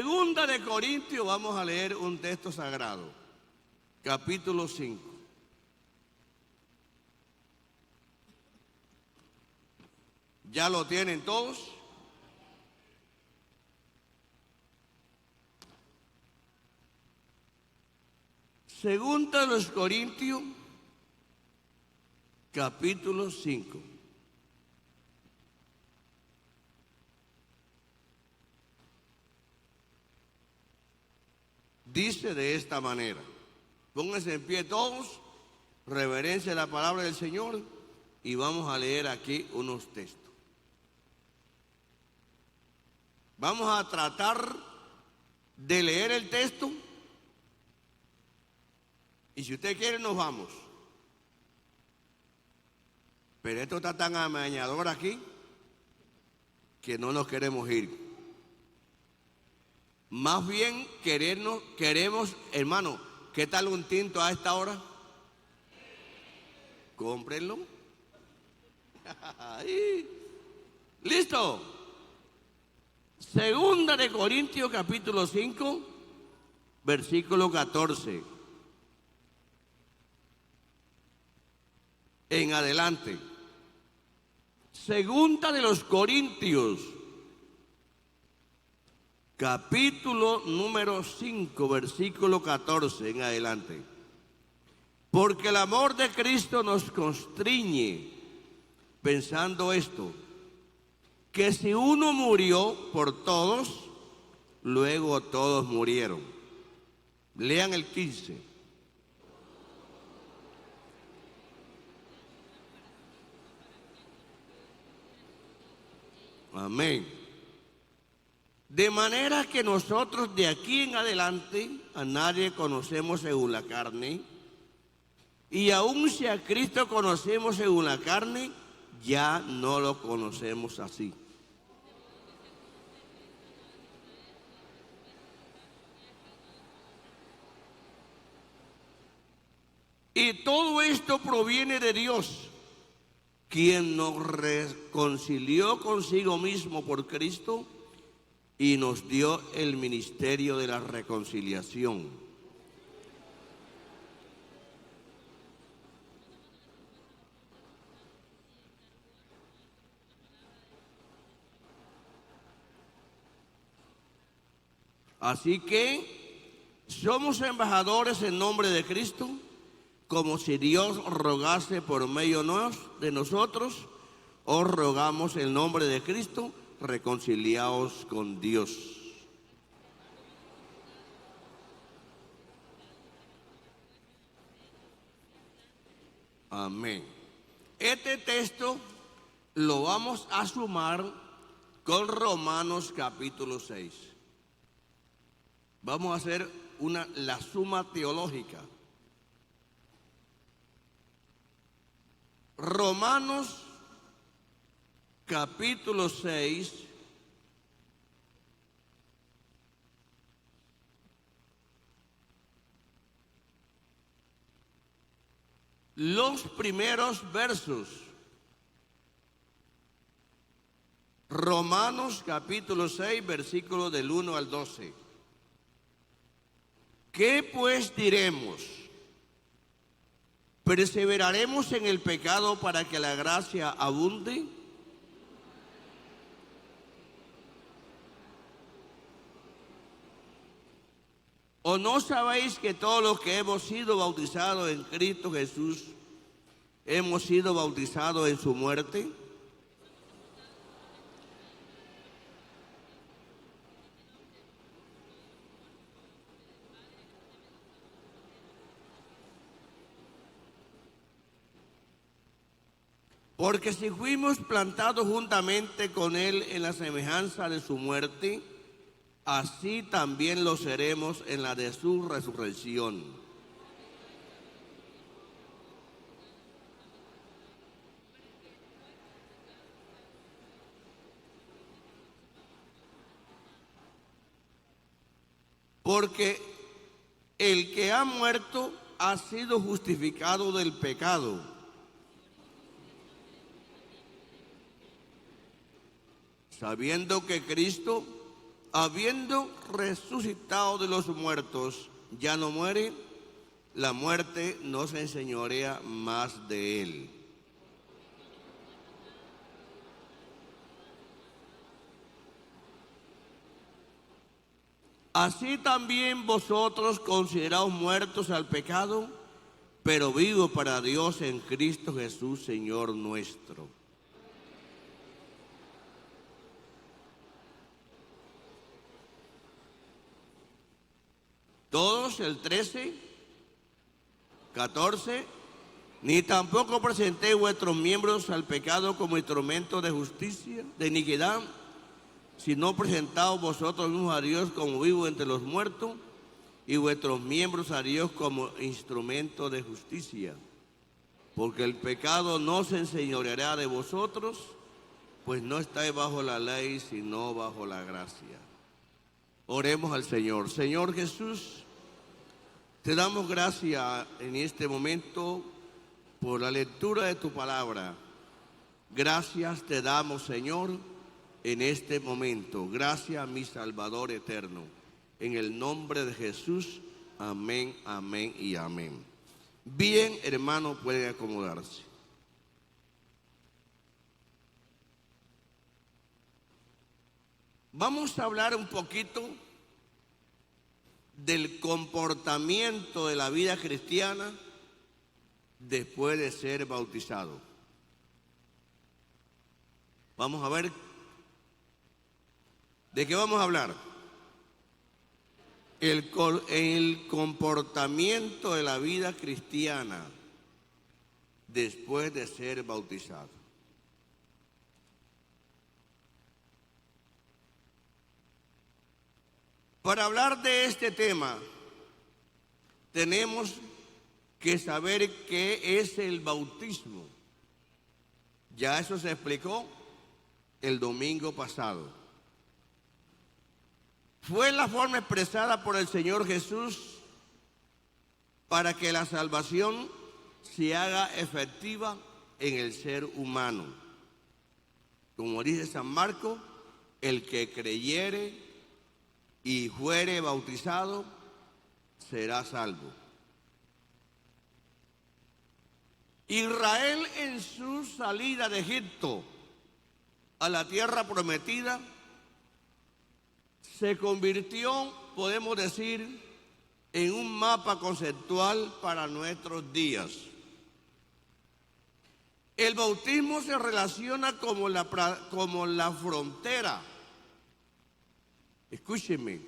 Segunda de Corintios, vamos a leer un texto sagrado, capítulo 5. ¿Ya lo tienen todos? Segunda de los Corintios, capítulo 5. Dice de esta manera, pónganse en pie todos, reverencia la palabra del Señor y vamos a leer aquí unos textos. Vamos a tratar de leer el texto y si usted quiere nos vamos. Pero esto está tan amañador aquí que no nos queremos ir. Más bien queremos, hermano, ¿qué tal un tinto a esta hora? Cómprenlo. ¿Listo? Segunda de Corintios capítulo 5, versículo 14. En adelante. Segunda de los Corintios, capítulo número 5, versículo 14 en adelante. Porque el amor de Cristo nos constriñe, pensando esto, que si uno murió por todos, luego todos murieron. Lean el 15. Amén. De manera que nosotros de aquí en adelante a nadie conocemos según la carne, y aun si a Cristo conocemos según la carne, ya no lo conocemos así. Y todo esto proviene de Dios, quien nos reconcilió consigo mismo por Cristo y nos dio el ministerio de la reconciliación. Así que somos embajadores en nombre de Cristo, como si Dios rogase por medio de nosotros, os rogamos en nombre de Cristo, reconciliaos con Dios. Amén. Este texto lo vamos a sumar con Romanos capítulo 6. Vamos a hacer la suma teológica. Romanos capítulo 6, los primeros versos. Romanos capítulo 6, versículos del 1 al 12. ¿Qué pues diremos? ¿Perseveraremos en el pecado para que la gracia abunde? ¿O no sabéis que todos los que hemos sido bautizados en Cristo Jesús, hemos sido bautizados en su muerte? Porque si fuimos plantados juntamente con Él en la semejanza de su muerte, así también lo seremos en la de su resurrección. Porque el que ha muerto ha sido justificado del pecado. Sabiendo que Cristo habiendo resucitado de los muertos, ya no muere, la muerte no se enseñorea más de él. Así también vosotros consideraos muertos al pecado, pero vivos para Dios en Cristo Jesús, Señor nuestro. Todos, el 13, 14, ni tampoco presentéis vuestros miembros al pecado como instrumento de justicia, de iniquidad, sino presentaos vosotros mismos a Dios como vivos entre los muertos y vuestros miembros a Dios como instrumento de justicia. Porque el pecado no se enseñoreará de vosotros, pues no estáis bajo la ley, sino bajo la gracia. Oremos al Señor. Señor Jesús, te damos gracias en este momento por la lectura de tu palabra. Gracias te damos, Señor, en este momento. Gracias, mi Salvador eterno. En el nombre de Jesús, amén, amén y amén. Bien, hermanos, pueden acomodarse. Vamos a hablar un poquito del comportamiento de la vida cristiana después de ser bautizado. Vamos a ver, ¿de qué vamos a hablar? El comportamiento de la vida cristiana después de ser bautizado. Para hablar de este tema, tenemos que saber qué es el bautismo. Ya eso se explicó el domingo pasado. Fue la forma expresada por el Señor Jesús para que la salvación se haga efectiva en el ser humano. Como dice San Marcos, el que creyere y fuere bautizado será salvo. Israel en su salida de Egipto a la tierra prometida se convirtió, podemos decir, en un mapa conceptual para nuestros días. El bautismo se relaciona como la frontera. Escúchenme.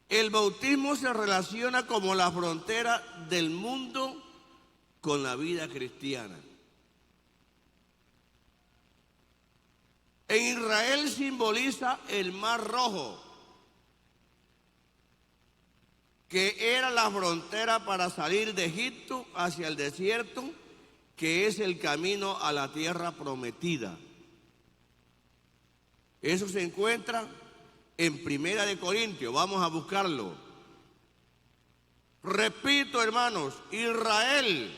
El bautismo se relaciona como la frontera del mundo con la vida cristiana. En Israel simboliza el Mar Rojo, que era la frontera para salir de Egipto hacia el desierto, que es el camino a la tierra prometida. Eso se encuentra en Primera de Corintios, vamos a buscarlo. Repito, hermanos, Israel,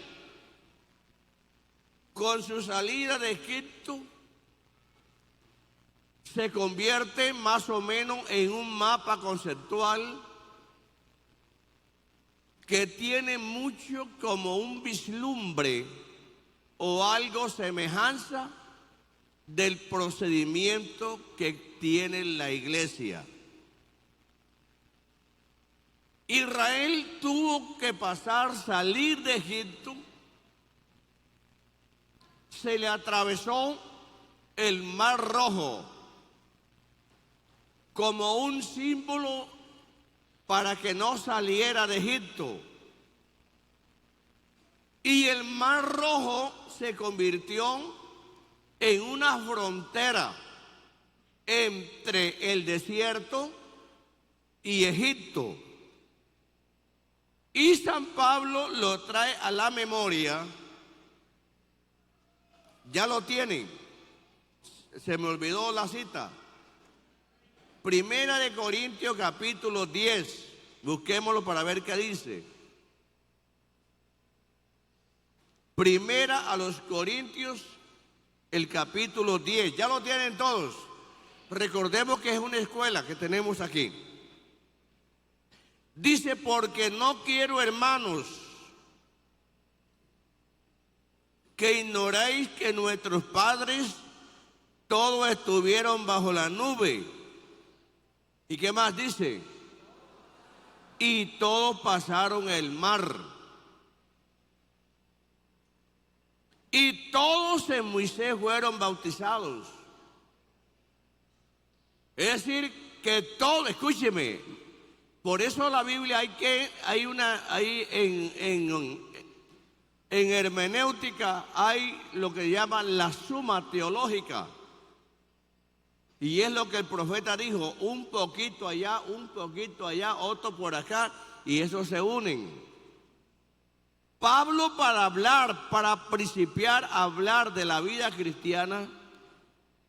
con su salida de Egipto, se convierte más o menos en un mapa conceptual que tiene mucho como un vislumbre o algo semejanza del procedimiento que tiene la iglesia. Israel tuvo que salir de Egipto, se le atravesó el Mar Rojo como un símbolo para que no saliera de Egipto. Y el Mar Rojo se convirtió en una frontera entre el desierto y Egipto. Y San Pablo lo trae a la memoria. Ya lo tienen. Se me olvidó la cita. Primera de Corintios capítulo 10. Busquémoslo para ver qué dice. Primera a los Corintios, el capítulo 10. ¿Ya lo tienen todos? recordemos que es una escuela que tenemos aquí. Dice, porque no quiero, hermanos, que ignoréis que nuestros padres todos estuvieron bajo la nube. ¿Y qué más dice? Y todos pasaron el mar. Y todos en Moisés fueron bautizados. Es decir, que todo, escúcheme, por eso la Biblia hay en hermenéutica hay lo que llaman la suma teológica. Y es lo que el profeta dijo, un poquito allá, otro por acá, y esos se unen. Pablo, para principiar a hablar de la vida cristiana,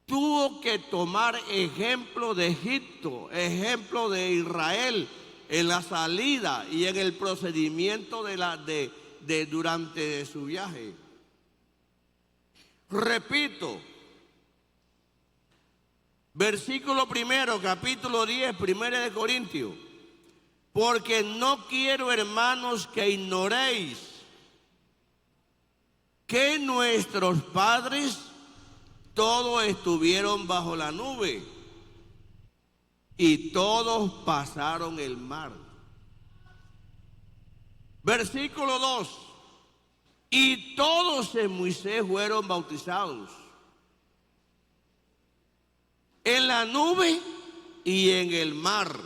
tuvo que tomar ejemplo de Egipto, ejemplo de Israel, en la salida y en el procedimiento durante su viaje. Repito, versículo 1, capítulo 10, 1 de Corintios. Porque no quiero, hermanos, que ignoréis que nuestros padres todos estuvieron bajo la nube y todos pasaron el mar. Versículo 2. Y todos en Moisés fueron bautizados, en la nube y en el mar.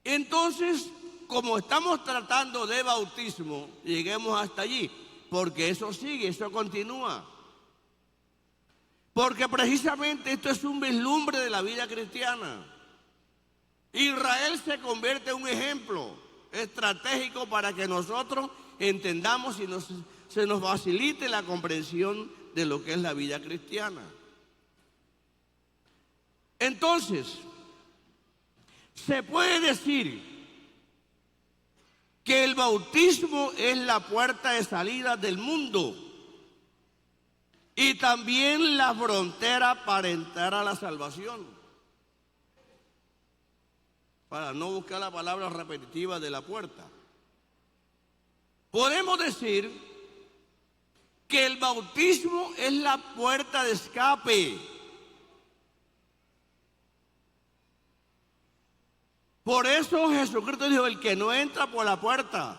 Entonces, como estamos tratando de bautismo, lleguemos hasta allí, porque eso sigue, eso continúa. Porque precisamente esto es un vislumbre de la vida cristiana. Israel se convierte en un ejemplo estratégico para que nosotros entendamos y se nos facilite la comprensión de lo que es la vida cristiana. Entonces, se puede decir que el bautismo es la puerta de salida del mundo y también la frontera para entrar a la salvación. Para no buscar la palabra repetitiva de la puerta. Podemos decir que el bautismo es la puerta de escape. Por eso Jesucristo dijo, el que no entra por la puerta.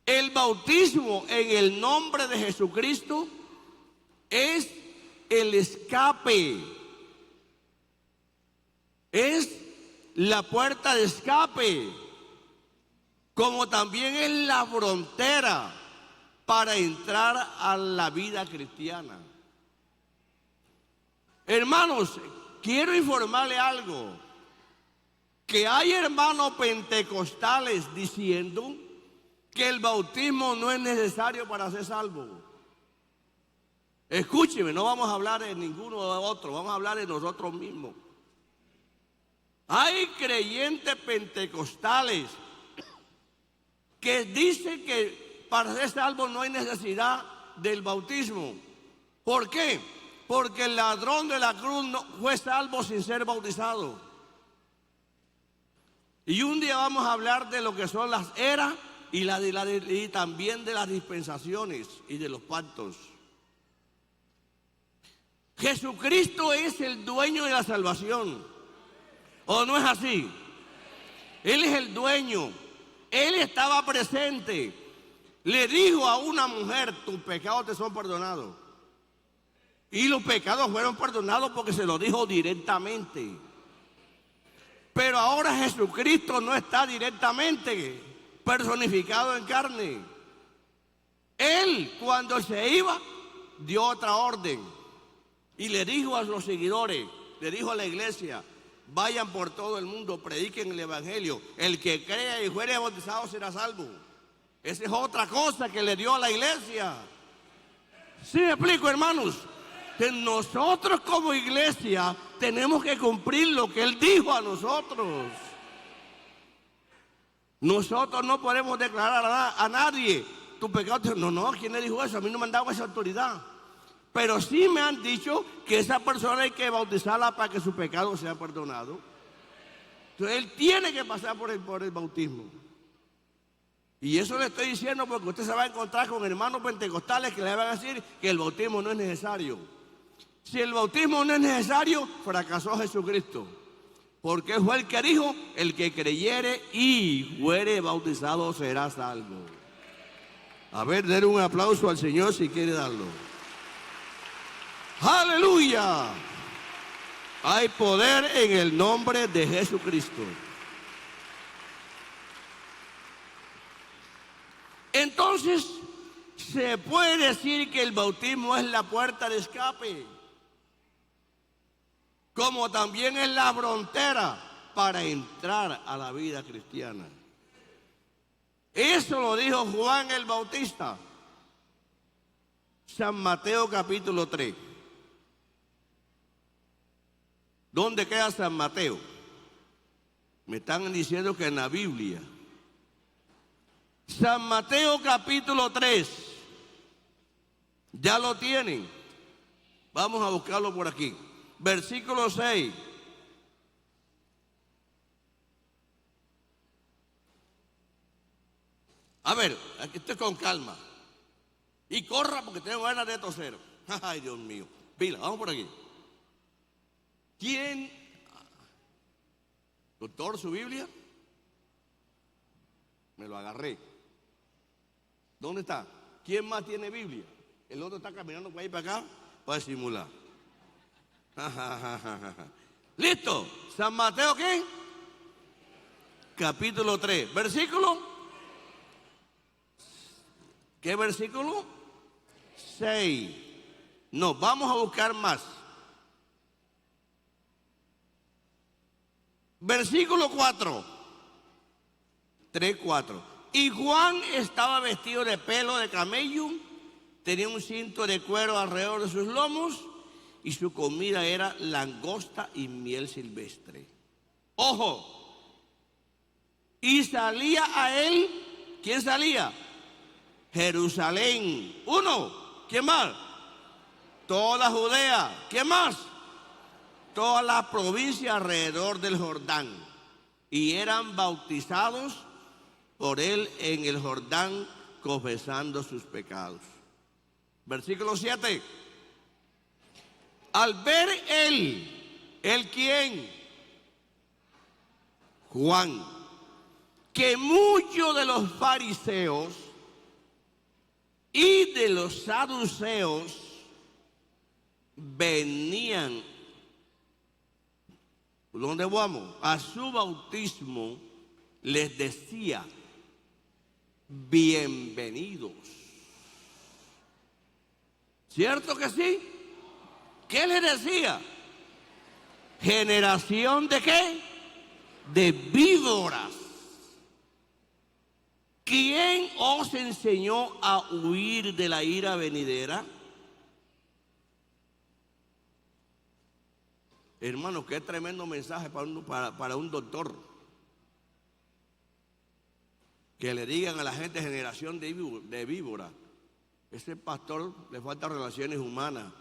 El bautismo en el nombre de Jesucristo es el escape. Es la puerta de escape, como también es la frontera para entrar a la vida cristiana. Hermanos, quiero informarle algo, que hay hermanos pentecostales diciendo que el bautismo no es necesario para ser salvo. Escúcheme, no vamos a hablar de ninguno de otros, vamos a hablar de nosotros mismos. Hay creyentes pentecostales que dicen que para ser salvo no hay necesidad del bautismo. ¿Por qué? Porque el ladrón de la cruz no fue salvo sin ser bautizado. Y un día vamos a hablar de lo que son las eras y también de las dispensaciones y de los pactos. Jesucristo es el dueño de la salvación. ¿O no es así? Él es el dueño. Él estaba presente. Le dijo a una mujer, tus pecados te son perdonados. Y los pecados fueron perdonados porque se lo dijo directamente. Pero ahora Jesucristo no está directamente personificado en carne. Él, cuando se iba, dio otra orden. Y le dijo a los seguidores, le dijo a la iglesia, vayan por todo el mundo, prediquen el evangelio. El que crea y fuere bautizado será salvo. Esa es otra cosa que le dio a la iglesia. ¿Sí me explico, hermanos? Que nosotros como iglesia tenemos que cumplir lo que Él dijo a nosotros. Nosotros no podemos declarar a nadie tu pecado. No, ¿quién le dijo eso? A mí no me han dado esa autoridad. Pero sí me han dicho que esa persona hay que bautizarla para que sus pecados sean perdonados. Entonces él tiene que pasar por el bautismo. Y eso le estoy diciendo porque usted se va a encontrar con hermanos pentecostales que le van a decir que el bautismo no es necesario. Si el bautismo no es necesario, fracasó Jesucristo. Porque fue el que dijo, el que creyere y fuere bautizado será salvo. A ver, denle un aplauso al Señor si quiere darlo. ¡Aleluya! Hay poder en el nombre de Jesucristo. Entonces, se puede decir que el bautismo es la puerta de escape, como también es la frontera para entrar a la vida cristiana. Eso lo dijo Juan el Bautista. San Mateo capítulo 3. ¿Dónde queda San Mateo? Me están diciendo que en la Biblia. San Mateo capítulo 3. Ya lo tienen. Vamos a buscarlo por aquí. Versículo 6. A ver, aquí estoy con calma. Y corra porque tengo ganas de toser. Ay, Dios mío. Pila, vamos por aquí. ¿Quién? Doctor, ¿su Biblia? Me lo agarré. ¿Dónde está? ¿Quién más tiene Biblia? El otro está caminando para ahí para acá para disimular. ¿Listo? ¿San Mateo qué? Capítulo 3. ¿Versículo? ¿Qué versículo? 6. No, vamos a buscar más. Versículo 4. 3, 4. Y Juan estaba vestido de pelo de camello, tenía un cinto de cuero alrededor de sus lomos y su comida era langosta y miel silvestre. Ojo. Y salía a él, ¿quién salía? Jerusalén. Uno. ¿Quién más? Toda Judea. ¿Quién más? Toda la provincia alrededor del Jordán. Y eran bautizados por él en el Jordán, confesando sus pecados. Versículo 7. Al ver ¿él quién? Juan, que muchos de los fariseos y de los saduceos venían, ¿dónde vamos? A su bautismo, les decía, bienvenidos. ¿Cierto que sí? ¿Qué les decía? Generación de qué? De víboras. ¿Quién os enseñó a huir de la ira venidera? Hermano, qué tremendo mensaje para un doctor. Que le digan a la gente generación de víbora. Ese pastor le faltan relaciones humanas.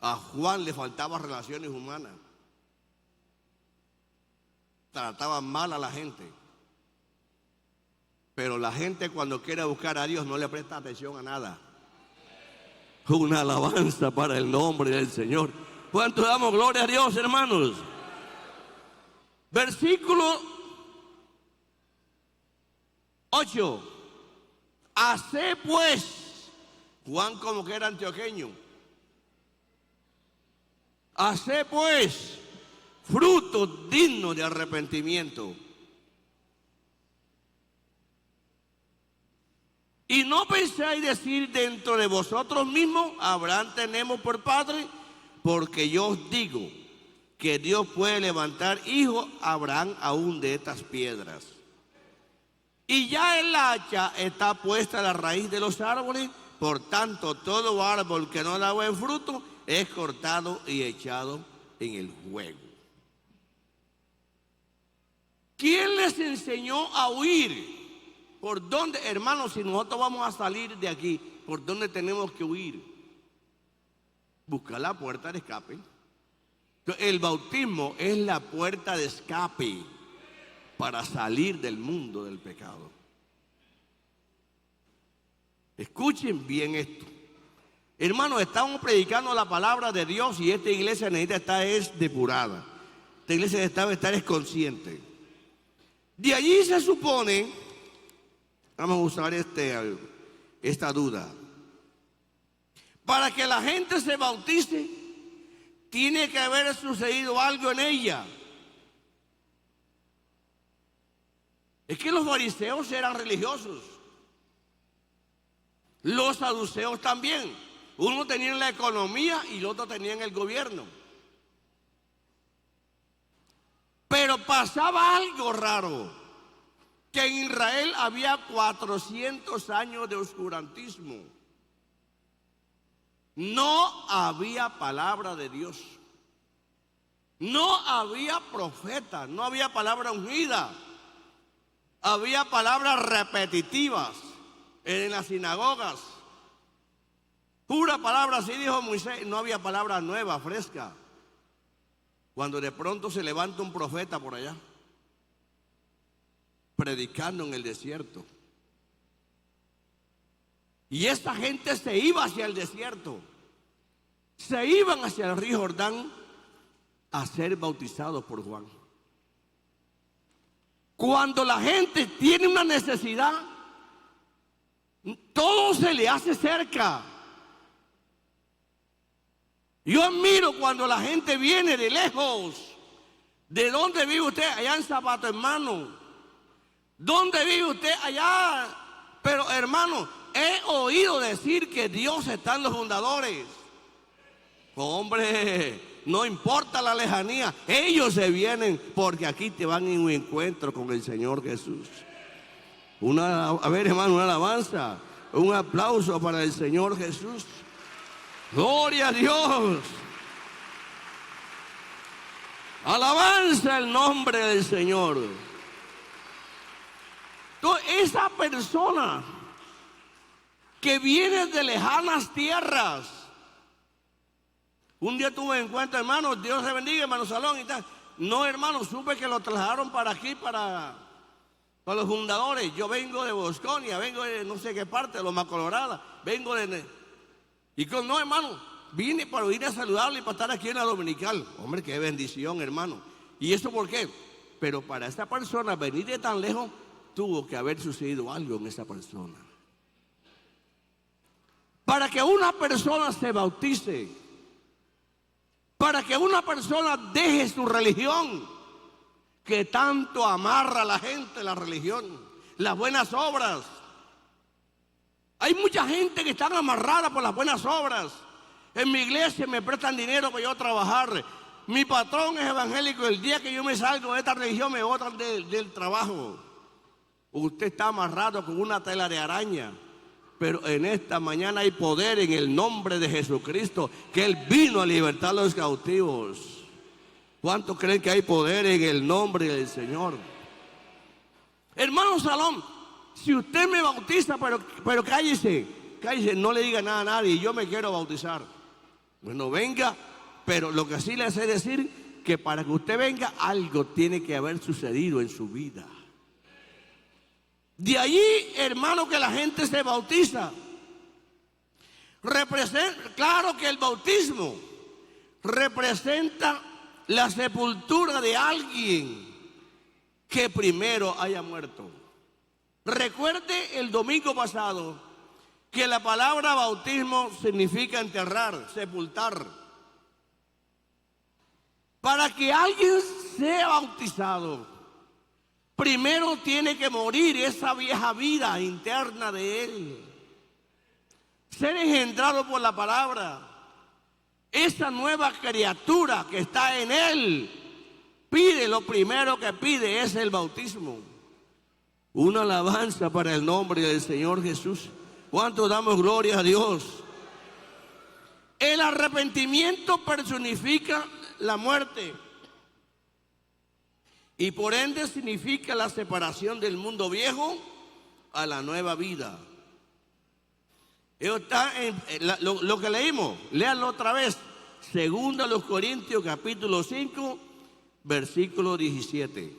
A Juan le faltaban relaciones humanas. Trataban mal a la gente. Pero la gente cuando quiere buscar a Dios no le presta atención a nada. Una alabanza para el nombre del Señor. ¿Cuánto damos gloria a Dios, hermanos? Versículo 8. Hacé pues, Juan como que era antioqueño. Hacé pues frutos dignos de arrepentimiento. Y no pensáis decir dentro de vosotros mismos, Abraham tenemos por padre, porque yo os digo que Dios puede levantar hijos a Abraham aún de estas piedras. Y ya el hacha está puesta a la raíz de los árboles, por tanto todo árbol que no da buen fruto es cortado y echado en el fuego. ¿Quién les enseñó a huir? ¿Por dónde, hermanos, si nosotros vamos a salir de aquí, por dónde tenemos que huir? Buscar la puerta de escape. Entonces, el bautismo es la puerta de escape para salir del mundo del pecado. Escuchen bien esto. Hermanos, estamos predicando la palabra de Dios y esta iglesia necesita estar depurada. Esta iglesia necesita estar consciente. De allí se supone, vamos a usar esta duda, para que la gente se bautice, tiene que haber sucedido algo en ella. Es que los fariseos eran religiosos, los saduceos también. Uno tenía la economía y el otro tenía el gobierno. Pero pasaba algo raro, que en Israel había 400 años de oscurantismo. No había palabra de Dios. No había profeta, no había palabra ungida. Había palabras repetitivas en las sinagogas. Pura palabra, así dijo Moisés, no había palabra nueva, fresca. Cuando de pronto se levanta un profeta por allá, predicando en el desierto. Y esta gente se iba hacia el desierto. Se iban hacia el río Jordán a ser bautizados por Juan. Cuando la gente tiene una necesidad, todo se le hace cerca. Yo admiro cuando la gente viene de lejos. ¿De dónde vive usted? Allá en Zapato, hermano. ¿Dónde vive usted? Allá. Pero, hermano, he oído decir que Dios está en los fundadores. Hombre, no importa la lejanía, ellos se vienen porque aquí te van en un encuentro con el Señor Jesús. A ver, hermano, una alabanza, un aplauso para el Señor Jesús. Gloria a Dios. Alabanza el nombre del Señor. Entonces, esa persona que viene de lejanas tierras. Un día tuve en cuenta, hermano, Dios se bendiga, hermano Salón y tal. No, hermano, supe que lo trasladaron para aquí, para los fundadores. Yo vengo de Bosconia, vengo de no sé qué parte, de Loma Colorada, vengo de... No, hermano, vine para ir a saludarle y para estar aquí en la Dominical. Hombre, qué bendición, hermano. ¿Y eso por qué? Pero para esta persona venir de tan lejos, tuvo que haber sucedido algo en esa persona. Para que una persona se bautice, para que una persona deje su religión, que tanto amarra a la gente la religión, las buenas obras. Hay mucha gente que está amarrada por las buenas obras. En mi iglesia me prestan dinero para yo trabajar. Mi patrón es evangélico. El día que yo me salgo de esta religión me botan del trabajo. Usted está amarrado con una tela de araña. Pero en esta mañana hay poder en el nombre de Jesucristo, que Él vino a libertar a los cautivos. ¿Cuántos creen que hay poder en el nombre del Señor? Hermano Salón, si usted me bautiza, pero cállese, no le diga nada a nadie, yo me quiero bautizar. Bueno, venga, pero lo que sí le sé decir, que para que usted venga, algo tiene que haber sucedido en su vida. De allí, hermano, que la gente se bautiza. Claro que el bautismo representa la sepultura de alguien que primero haya muerto. Recuerde el domingo pasado que la palabra bautismo significa enterrar, sepultar. Para que alguien sea bautizado, primero tiene que morir esa vieja vida interna de él, ser engendrado por la palabra. Esa nueva criatura que está en él pide, lo primero que pide es el bautismo. Una alabanza para el nombre del Señor Jesús. ¿Cuánto damos gloria a Dios? El arrepentimiento personifica la muerte y por ende significa la separación del mundo viejo a la nueva vida. Eso está en lo que leímos, léanlo otra vez. Segunda a los Corintios capítulo 5, versículo 17.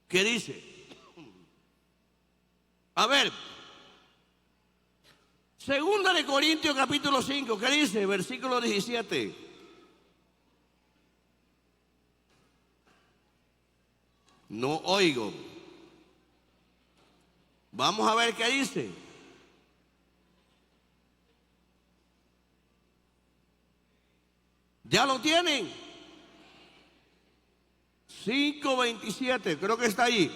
¿Qué dice? A ver, segunda de Corintios capítulo 5, ¿qué dice? Versículo 17. No oigo. Vamos a ver qué dice. ¿Ya lo tienen? 5:27, creo que está ahí.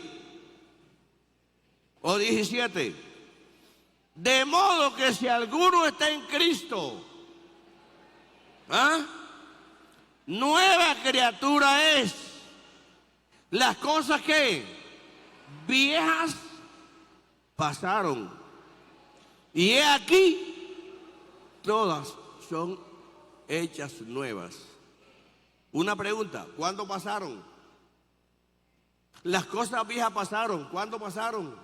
O 17. De modo que si alguno está en Cristo, nueva criatura es. Las cosas que viejas pasaron. Y he aquí, todas son hechas nuevas. Una pregunta, ¿cuándo pasaron? Las cosas viejas pasaron, ¿cuándo pasaron?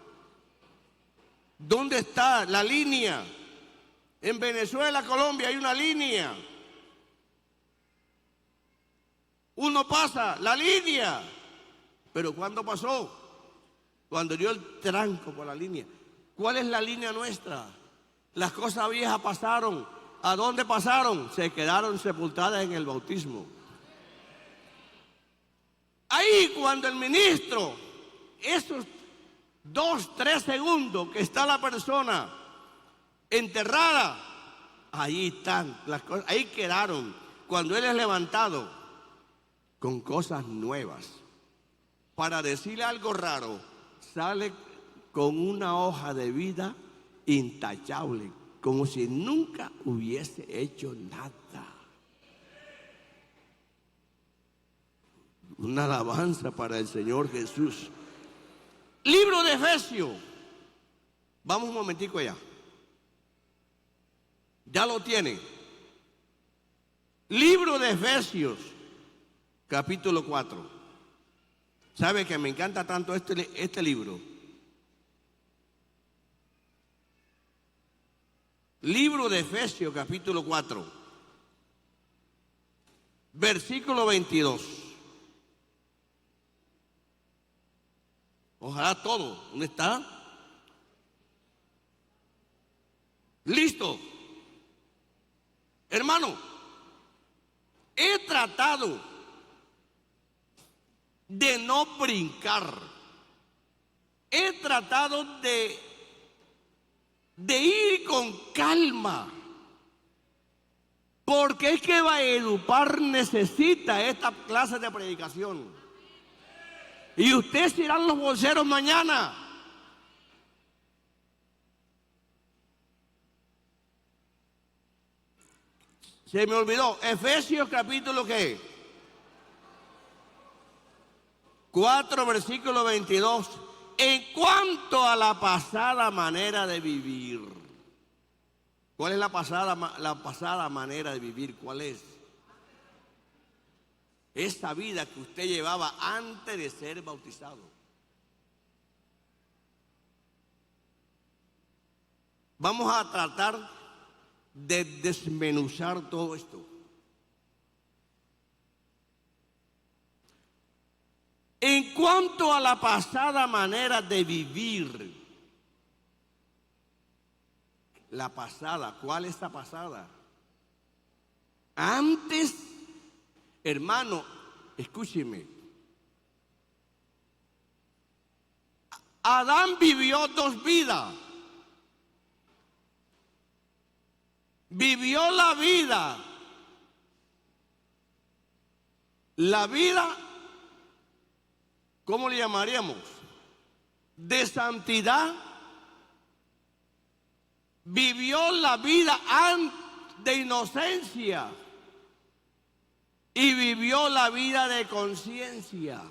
¿Dónde está la línea? En Venezuela, Colombia hay una línea. Uno pasa la línea. Pero ¿cuándo pasó? Cuando dio el tranco por la línea. ¿Cuál es la línea nuestra? Las cosas viejas pasaron. ¿A dónde pasaron? Se quedaron sepultadas en el bautismo. Ahí cuando el ministro, esos 2, 3 segundos que está la persona enterrada, ahí están las cosas, ahí quedaron. Cuando él es levantado con cosas nuevas, para decirle algo raro, sale con una hoja de vida intachable, como si nunca hubiese hecho nada. Una alabanza para el Señor Jesús. Libro de Efesios. Vamos un momentico allá. Ya lo tienen. Libro de Efesios, capítulo 4. ¿Sabe que me encanta tanto este libro? Libro de Efesios, capítulo 4, versículo 22. Ojalá todo. ¿Dónde está? Listo. Hermano, he tratado de no brincar. He tratado de ir con calma. Porque es que Valledupar necesita esta clase de predicación. Y ustedes serán los voceros mañana. Se me olvidó. Efesios capítulo ¿qué? 4, versículo 22. En cuanto a la pasada manera de vivir. ¿Cuál es la pasada manera de vivir? ¿Cuál es? Esa vida que usted llevaba antes de ser bautizado. Vamos a tratar de desmenuzar todo esto. En cuanto a la pasada manera de vivir, la pasada, ¿cuál es la pasada? Antes, hermano, escúcheme. Adán vivió 2 vidas. Vivió la vida, ¿cómo le llamaríamos? De santidad. Vivió la vida de inocencia y vivió la vida de conciencia.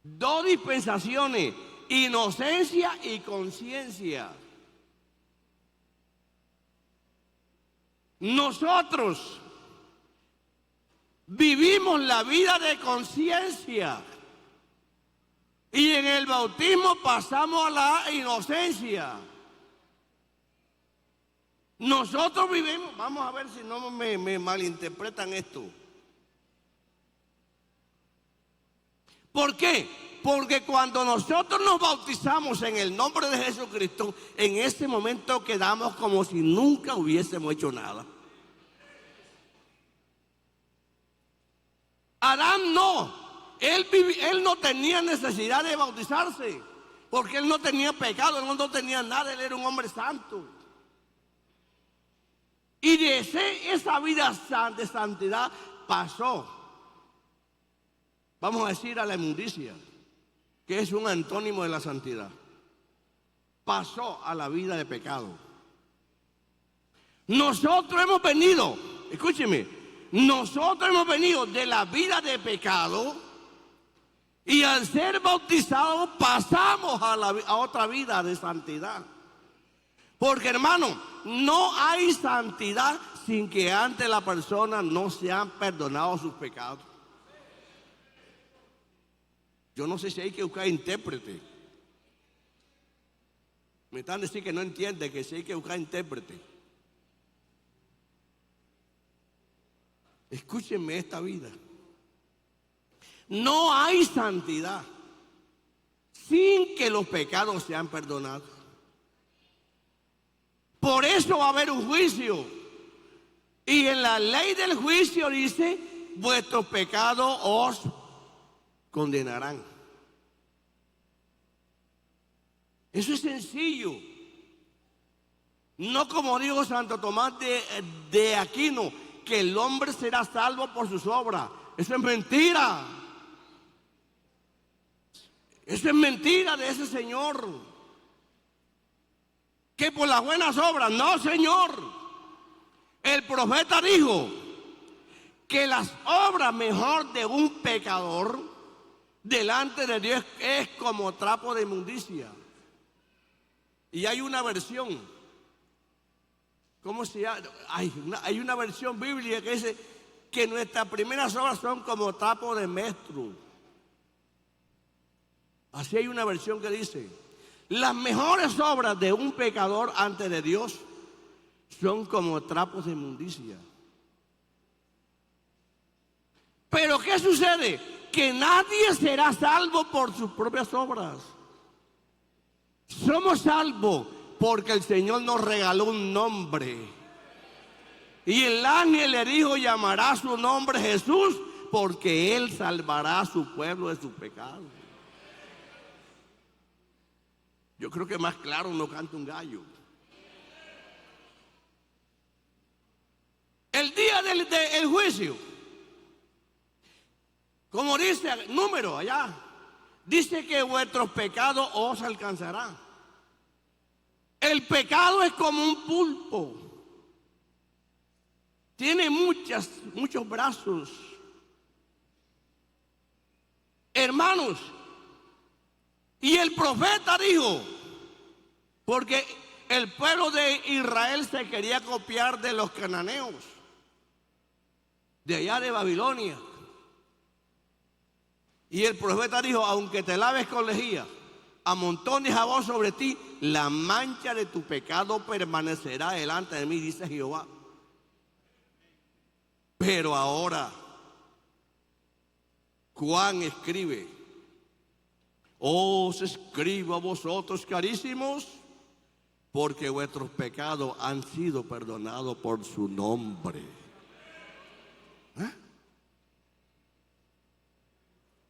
2 dispensaciones, inocencia y conciencia. Nosotros vivimos la vida de conciencia. Y en el bautismo pasamos a la inocencia. Nosotros vivimos, vamos a ver si no me malinterpretan esto. ¿Por qué? Porque cuando nosotros nos bautizamos en el nombre de Jesucristo, en ese momento quedamos como si nunca hubiésemos hecho nada. Adán no. Él no tenía necesidad de bautizarse, porque él no tenía pecado, él no tenía nada, él era un hombre santo. Y de esa vida de santidad pasó, vamos a decir, a la inmundicia, que es un antónimo de la santidad. Pasó a la vida de pecado. Nosotros hemos venido, escúcheme, nosotros hemos venido de la vida de pecado. Y al ser bautizados pasamos a otra vida de santidad. Porque hermano, no hay santidad sin que antes la persona no se han perdonado sus pecados. Yo no sé si hay que buscar intérprete. Me están diciendo que no entiende, que si hay que buscar intérprete. Escúchenme esta vida. No hay santidad sin que los pecados sean perdonados. Por eso va a haber un juicio. Y en la ley del juicio dice, vuestros pecados os condenarán. Eso es sencillo. No como dijo Santo Tomás de Aquino, que el hombre será salvo por sus obras. Eso es mentira. Eso es mentira de ese señor. Que por las buenas obras, no, señor. El profeta dijo que las obras mejor de un pecador delante de Dios es como trapo de inmundicia. Y hay una versión, ¿cómo se llama? Hay una versión bíblica que dice que nuestras primeras obras son como trapo de menstruo. Así hay una versión que dice, las mejores obras de un pecador ante de Dios son como trapos de inmundicia. Pero ¿qué sucede? Que nadie será salvo por sus propias obras. Somos salvos porque el Señor nos regaló un nombre. Y el ángel le dijo, llamará su nombre Jesús, porque Él salvará a su pueblo de sus pecados. Yo creo que más claro no canta un gallo. El día del juicio, como dice el número allá, dice que vuestros pecados os alcanzarán. El pecado es como un pulpo. Tiene muchos brazos. Hermanos, y el profeta dijo, porque el pueblo de Israel se quería copiar de los cananeos, de allá de Babilonia. Y el profeta dijo, aunque te laves con lejía, amontones jabón sobre ti, la mancha de tu pecado permanecerá delante de mí, dice Jehová. Pero ahora, Juan escribe, os escribo a vosotros, carísimos, porque vuestros pecados han sido perdonados por su nombre.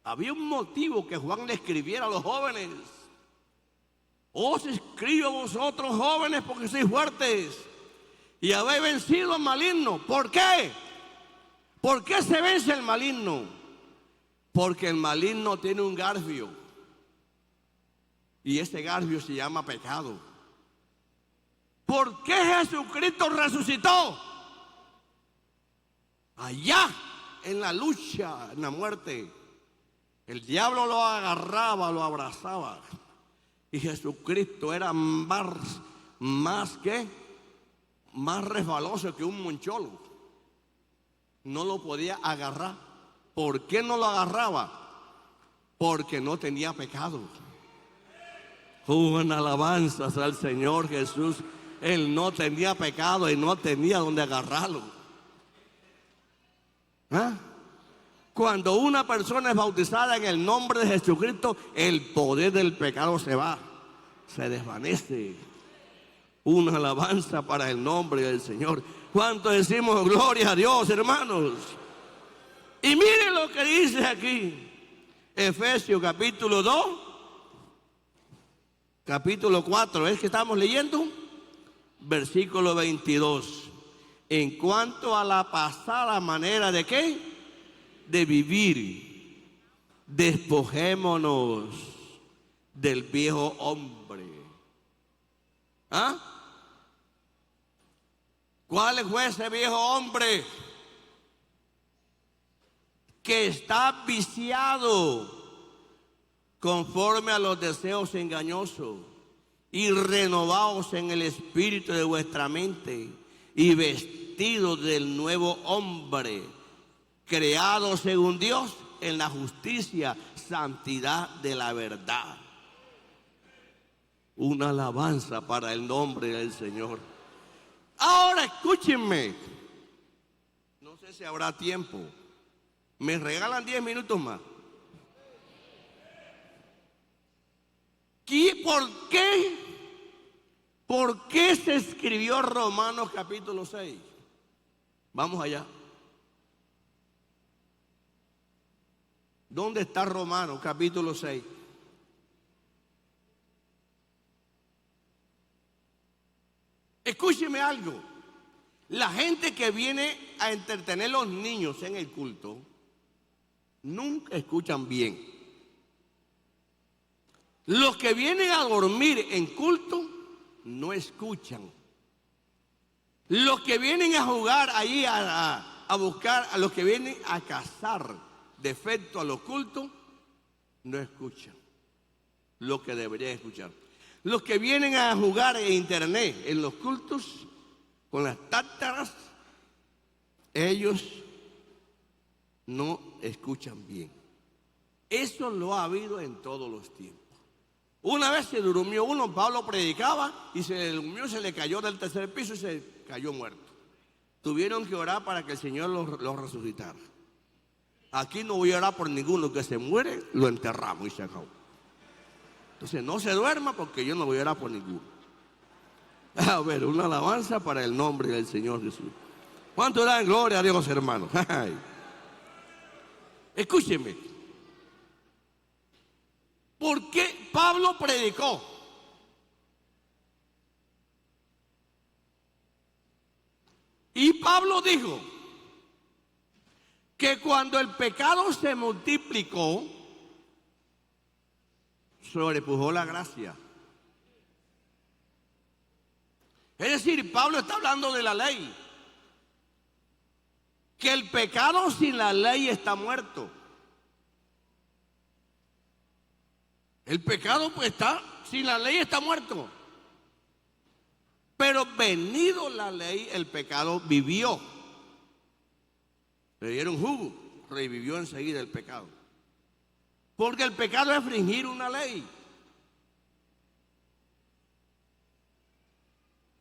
Había un motivo que Juan le escribiera a los jóvenes. Os escribo a vosotros, jóvenes, porque sois fuertes y habéis vencido al maligno. ¿Por qué? ¿Por qué se vence el maligno? Porque el maligno tiene un garfio. Y ese garfio se llama pecado. ¿Por qué Jesucristo resucitó? Allá en la lucha, en la muerte, el diablo lo agarraba, lo abrazaba. Y Jesucristo era más resbaloso que un moncholo. No lo podía agarrar. ¿Por qué no lo agarraba? porque no tenía pecado. Una alabanza al Señor Jesús. Él no tenía pecado y no tenía donde agarrarlo. ¿Ah? Cuando una persona es bautizada en el nombre de Jesucristo, el poder del pecado se va, se desvanece. Una alabanza para el nombre del Señor. ¿Cuánto decimos gloria a Dios, hermanos? Y miren lo que dice aquí, Efesios capítulo 2, capítulo 4, ¿es que estamos leyendo? Versículo 22. En cuanto a la pasada manera de ¿qué? De vivir, despojémonos del viejo hombre. ¿Ah? ¿Cuál fue ese viejo hombre? Que está viciado conforme a los deseos engañosos, y renovaos en el espíritu de vuestra mente, y vestidos del nuevo hombre, creado según Dios en la justicia, santidad de la verdad. Una alabanza para el nombre del Señor. Ahora escúchenme. No sé si habrá tiempo. ¿Me regalan 10 minutos más? ¿Por qué? ¿Por qué se escribió Romanos capítulo 6? Vamos allá. ¿Dónde está Romanos capítulo 6? Escúcheme algo. La gente que viene a entretener a los niños en el culto nunca escuchan bien. Los que vienen a dormir en culto no escuchan. Los que vienen a jugar ahí a buscar, a los que vienen a cazar defectos a los cultos, no escuchan lo que deberían escuchar. Los que vienen a jugar en internet en los cultos con las tártaras, ellos no escuchan bien. Eso lo ha habido en todos los tiempos. Una vez se durmió uno, Pablo predicaba y se durmió, se le cayó del tercer piso y se cayó muerto. Tuvieron que orar para que el Señor lo resucitara. Aquí no voy a orar por ninguno que se muere, lo enterramos y se acabó. Entonces no se duerma porque yo no voy a orar por ninguno. A ver, una alabanza para el nombre del Señor Jesús. ¿Cuánto dan gloria a Dios, hermanos? Escúcheme. ¿Por qué Pablo predicó? Y Pablo dijo que cuando el pecado se multiplicó, sobrepujó la gracia. Es decir, Pablo está hablando de la ley. Que el pecado sin la ley está muerto. El pecado pues está, sin la ley está muerto. Pero venido la ley, el pecado vivió. Le dieron jugo, revivió enseguida el pecado. Porque el pecado es infringir una ley.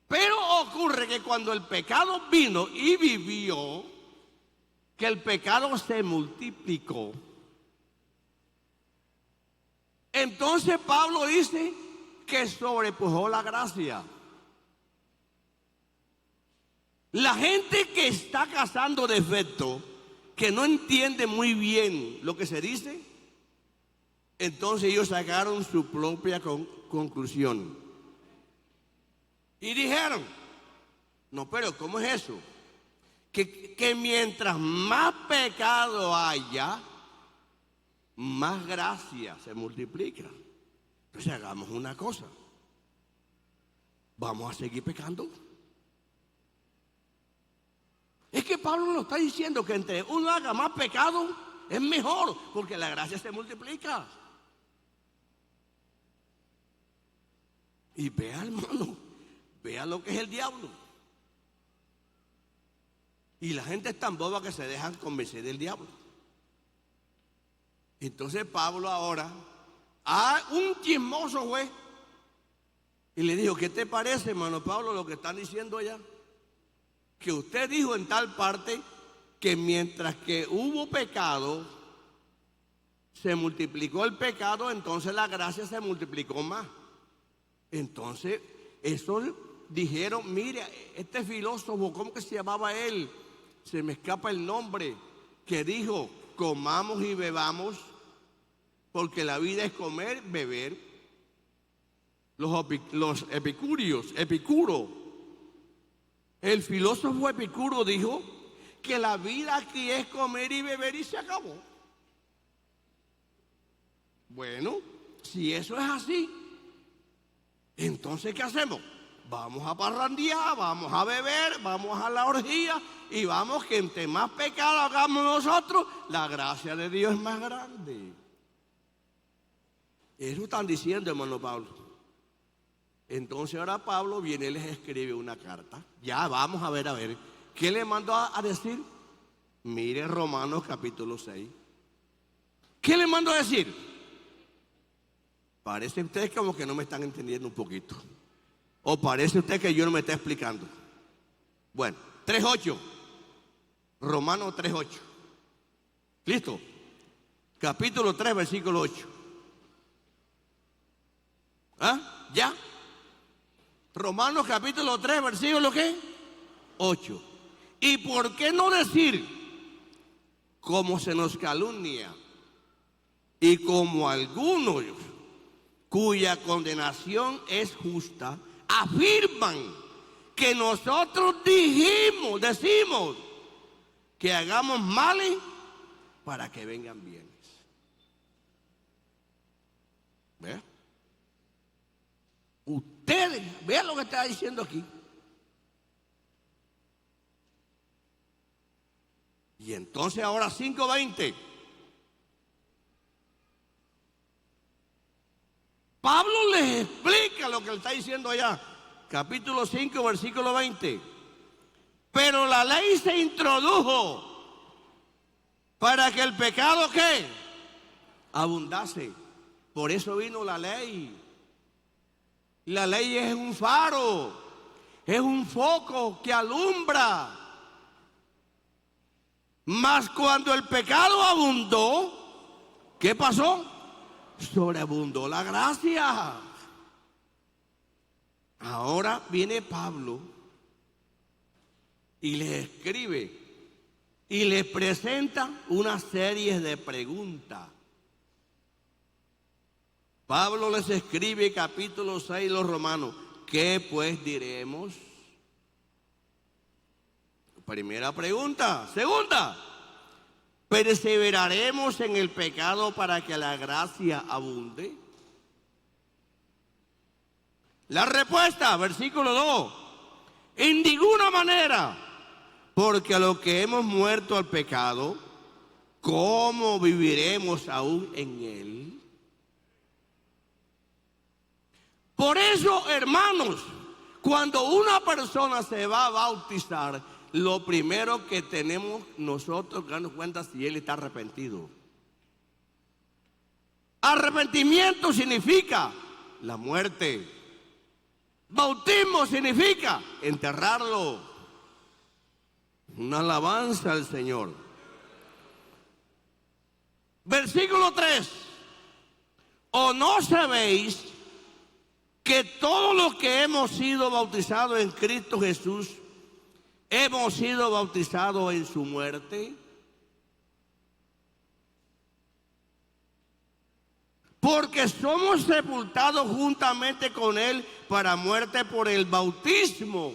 Pero ocurre que cuando el pecado vino y vivió, que el pecado se multiplicó. Entonces Pablo dice que sobrepujó la gracia. La gente que está cazando defectos, que no entiende muy bien lo que se dice, entonces ellos sacaron su propia conclusión. Y dijeron, no, pero ¿cómo es eso? Que mientras más pecado haya, más gracia se multiplica. Entonces hagamos una cosa. Vamos a seguir pecando. Es que Pablo nos está diciendo que entre uno haga más pecado es mejor, porque la gracia se multiplica. Y vea, hermano, vea lo que es el diablo. Y la gente es tan boba que se dejan convencer del diablo. Entonces Pablo ahora, un chismoso fue y le dijo: ¿qué te parece, hermano Pablo, lo que están diciendo allá? Que usted dijo en tal parte que mientras que hubo pecado, se multiplicó el pecado, entonces la gracia se multiplicó más. Entonces, eso dijeron: mire, este filósofo, ¿cómo que se llamaba él? Se me escapa el nombre, que dijo: comamos y bebamos, porque la vida es comer, beber. Los Epicuro, el filósofo Epicuro dijo que la vida aquí es comer y beber y se acabó. Bueno, si eso es así, entonces ¿qué hacemos? Vamos a parrandear, vamos a beber, vamos a la orgía y vamos, que entre más pecado hagamos nosotros, la gracia de Dios es más grande. Eso están diciendo, hermano Pablo. Entonces ahora Pablo viene y les escribe una carta. Ya vamos a ver. ¿Qué le mandó a decir? Mire Romanos capítulo 6. ¿Qué le mandó a decir? Parece ustedes como que no me están entendiendo un poquito. O parece usted que yo no me está explicando. Bueno, 3:8. Romanos 3:8. ¿Listo? Capítulo 3, versículo 8. ¿Ah? ¿Ya? Romanos capítulo 3, versículo ¿qué? 8. ¿Y por qué no decir, como se nos calumnia y como algunos cuya condenación es justa, afirman que nosotros decimos que hagamos males para que vengan bienes? ¿Ve? Ustedes, vean lo que está diciendo aquí. Y entonces ahora 5:20. Pablo les explica lo que le está diciendo allá. Capítulo 5, versículo 20. Pero la ley se introdujo para que el pecado, ¿qué? Abundase. Por eso vino la ley. La ley es un faro, es un foco que alumbra. Mas cuando el pecado abundó, ¿qué pasó? Sobreabundó la gracia. Ahora viene Pablo y les escribe y les presenta una serie de preguntas. Pablo les escribe capítulo 6 los Romanos. ¿Qué pues diremos? Primera pregunta. Segunda, ¿perseveraremos en el pecado para que la gracia abunde? La respuesta, versículo 2. En ninguna manera, porque a lo que hemos muerto al pecado, ¿cómo viviremos aún en él? Por eso, hermanos, cuando una persona se va a bautizar, lo primero que tenemos nosotros que darnos cuenta si él está arrepentido. Arrepentimiento significa la muerte. Bautismo significa enterrarlo. Una alabanza al Señor. Versículo 3. ¿O no sabéis que todos los que hemos sido bautizados en Cristo Jesús, hemos sido bautizados en su muerte? Porque somos sepultados juntamente con Él para muerte por el bautismo,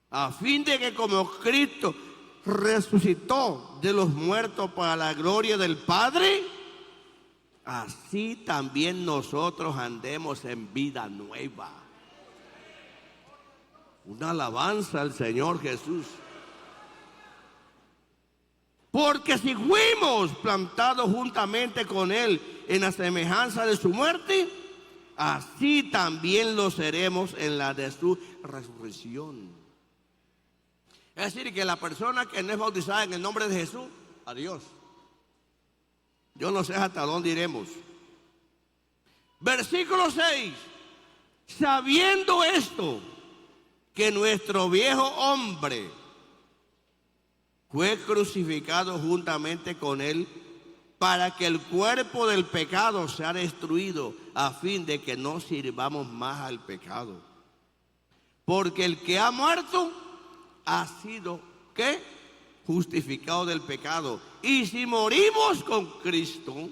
a fin de que como Cristo resucitó de los muertos para la gloria del Padre, así también nosotros andemos en vida nueva. Una alabanza al Señor Jesús. Porque si fuimos plantados juntamente con Él en la semejanza de su muerte, así también lo seremos en la de su resurrección. Es decir, que la persona que no es bautizada en el nombre de Jesús, adiós. Yo no sé hasta dónde iremos. Versículo 6. Sabiendo esto, que nuestro viejo hombre fue crucificado juntamente con él, para que el cuerpo del pecado sea destruido, a fin de que no sirvamos más al pecado. Porque el que ha muerto ha sido, ¿qué? Justificado del pecado. Y si morimos con Cristo,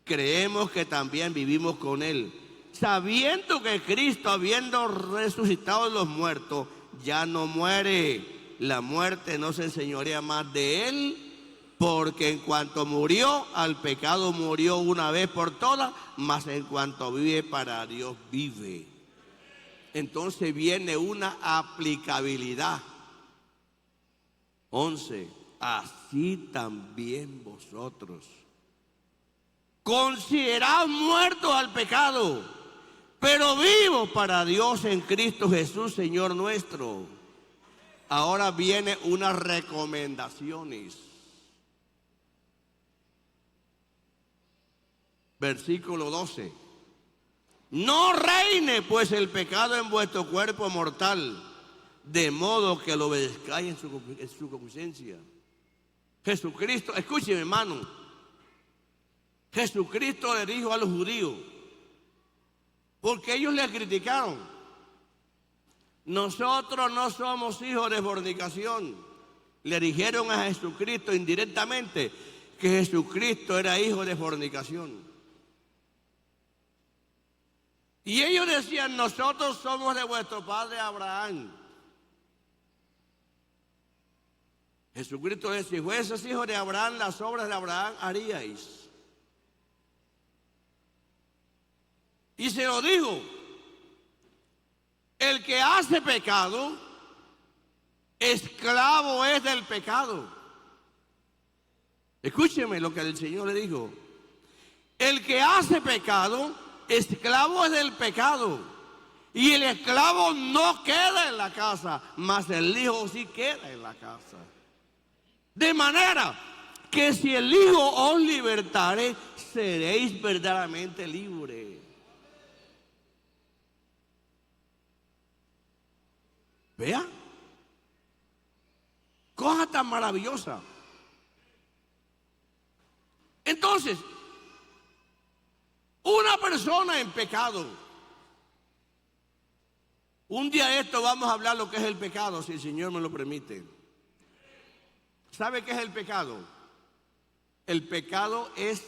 creemos que también vivimos con él, sabiendo que Cristo, habiendo resucitado de los muertos, ya no muere. La muerte no se enseñorea más de él, porque en cuanto murió, al pecado murió una vez por todas, mas en cuanto vive, para Dios vive. Entonces viene una aplicabilidad. 11. Así también vosotros, considerados muertos al pecado, pero vivos para Dios en Cristo Jesús, Señor nuestro. Ahora viene unas recomendaciones. Versículo 12. No reine pues el pecado en vuestro cuerpo mortal, de modo que lo obedezcáis en su conciencia. Jesucristo, escúcheme, hermano. Jesucristo le dijo a los judíos, porque ellos le criticaron: nosotros no somos hijos de fornicación. Le dijeron a Jesucristo indirectamente que Jesucristo era hijo de fornicación. Y ellos decían: nosotros somos de vuestro padre Abraham. Jesucristo decía: si fueses hijo de Abraham, las obras de Abraham haríais. Y se lo dijo: el que hace pecado, esclavo es del pecado. Escúcheme lo que el Señor le dijo: el que hace pecado, esclavo es del pecado. Y el esclavo no queda en la casa, mas el hijo sí queda en la casa. De manera que si el Hijo os libertare, seréis verdaderamente libres. Vea, cosa tan maravillosa. Entonces, una persona en pecado, un día de esto vamos a hablar lo que es el pecado, si el Señor me lo permite. ¿Sabe qué es el pecado? El pecado es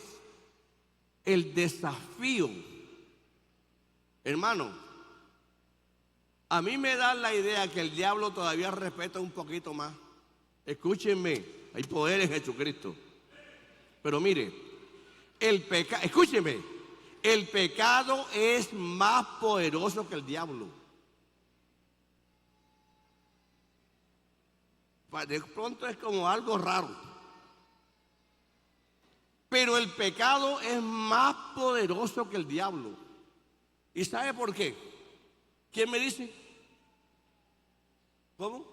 el desafío. Hermano, a mí me da la idea que el diablo todavía respeta un poquito más. Escúchenme, hay poder en Jesucristo. Pero mire, el pecado, escúchenme, el pecado es más poderoso que el diablo. De pronto es como algo raro. Pero el pecado es más poderoso que el diablo. ¿Y sabe por qué? ¿Quién me dice? ¿Cómo?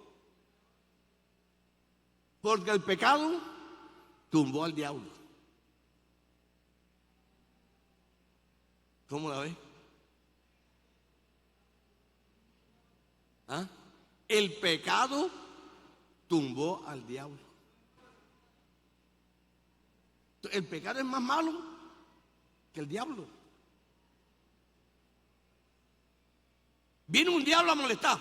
Porque el pecado tumbó al diablo. ¿Cómo la ve? ¿Ah? El pecado tumbó al diablo. El pecado es más malo que el diablo. Viene un diablo a molestar.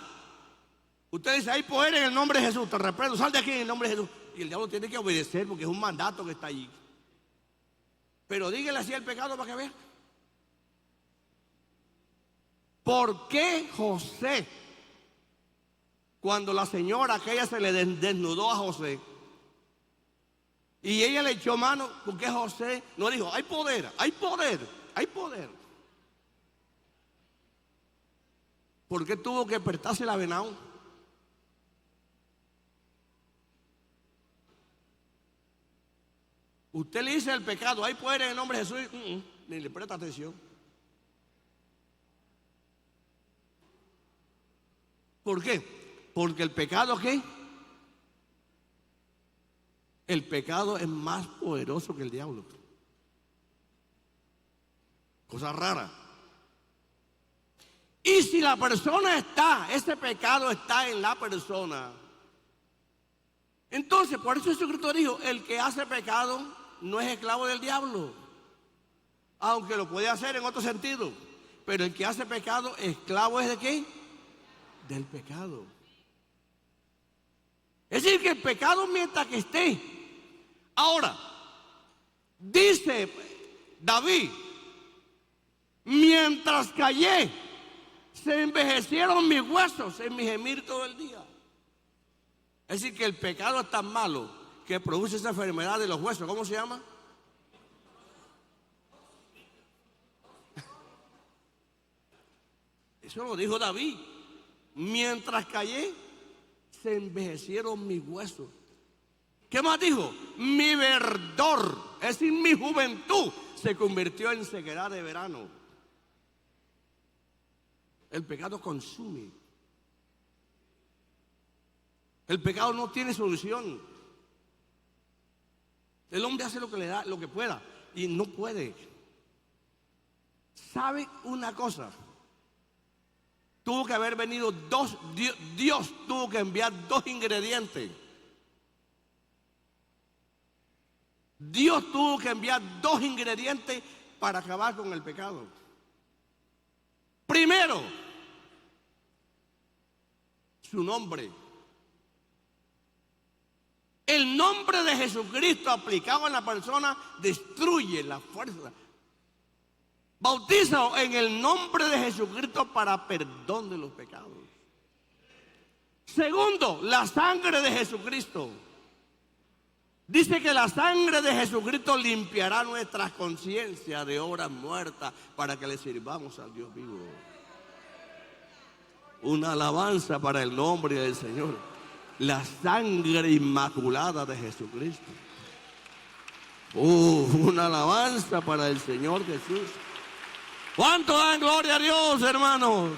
Usted dice: hay poder en el nombre de Jesús, te reprendo, sal de aquí en el nombre de Jesús. Y el diablo tiene que obedecer porque es un mandato que está allí. Pero dígale así al pecado para que vea. ¿Por qué José, cuando la señora aquella se le desnudó a José y ella le echó mano, porque José no dijo: hay poder, hay poder, hay poder? ¿Por qué tuvo que apretarse la venado? Usted le dice al pecado: hay poder en el nombre de Jesús, ni le presta atención. ¿Por qué? Porque el pecado, ¿qué? El pecado es más poderoso que el diablo. Cosa rara. Y si la persona está, ese pecado está en la persona, entonces por eso Jesucristo dijo, el que hace pecado no es esclavo del diablo, aunque lo puede hacer en otro sentido, pero el que hace pecado, esclavo es de qué? Del pecado. Es decir, que el pecado mientras que esté. Ahora, dice David, mientras callé, se envejecieron mis huesos en mi gemir todo el día. Es decir, que el pecado es tan malo que produce esa enfermedad de los huesos. ¿Cómo se llama? Eso lo dijo David. Mientras callé, se envejecieron mis huesos. ¿Qué más dijo? Mi verdor, es decir, mi juventud, se convirtió en sequedad de verano. El pecado consume. El pecado no tiene solución. El hombre hace lo que le da, lo que pueda, y no puede. ¿Sabe una cosa? Tuvo que haber venido Dios tuvo que enviar dos ingredientes. Dios tuvo que enviar dos ingredientes para acabar con el pecado. Primero, su nombre. El nombre de Jesucristo aplicado en la persona destruye la fuerza. Bautizo en el nombre de Jesucristo para perdón de los pecados. Segundo, la sangre de Jesucristo. Dice que la sangre de Jesucristo limpiará nuestras conciencias de obras muertas para que le sirvamos al Dios vivo. Una alabanza para el nombre del Señor. La sangre inmaculada de Jesucristo. Una alabanza para el Señor Jesús. ¿Cuánto dan gloria a Dios, hermanos?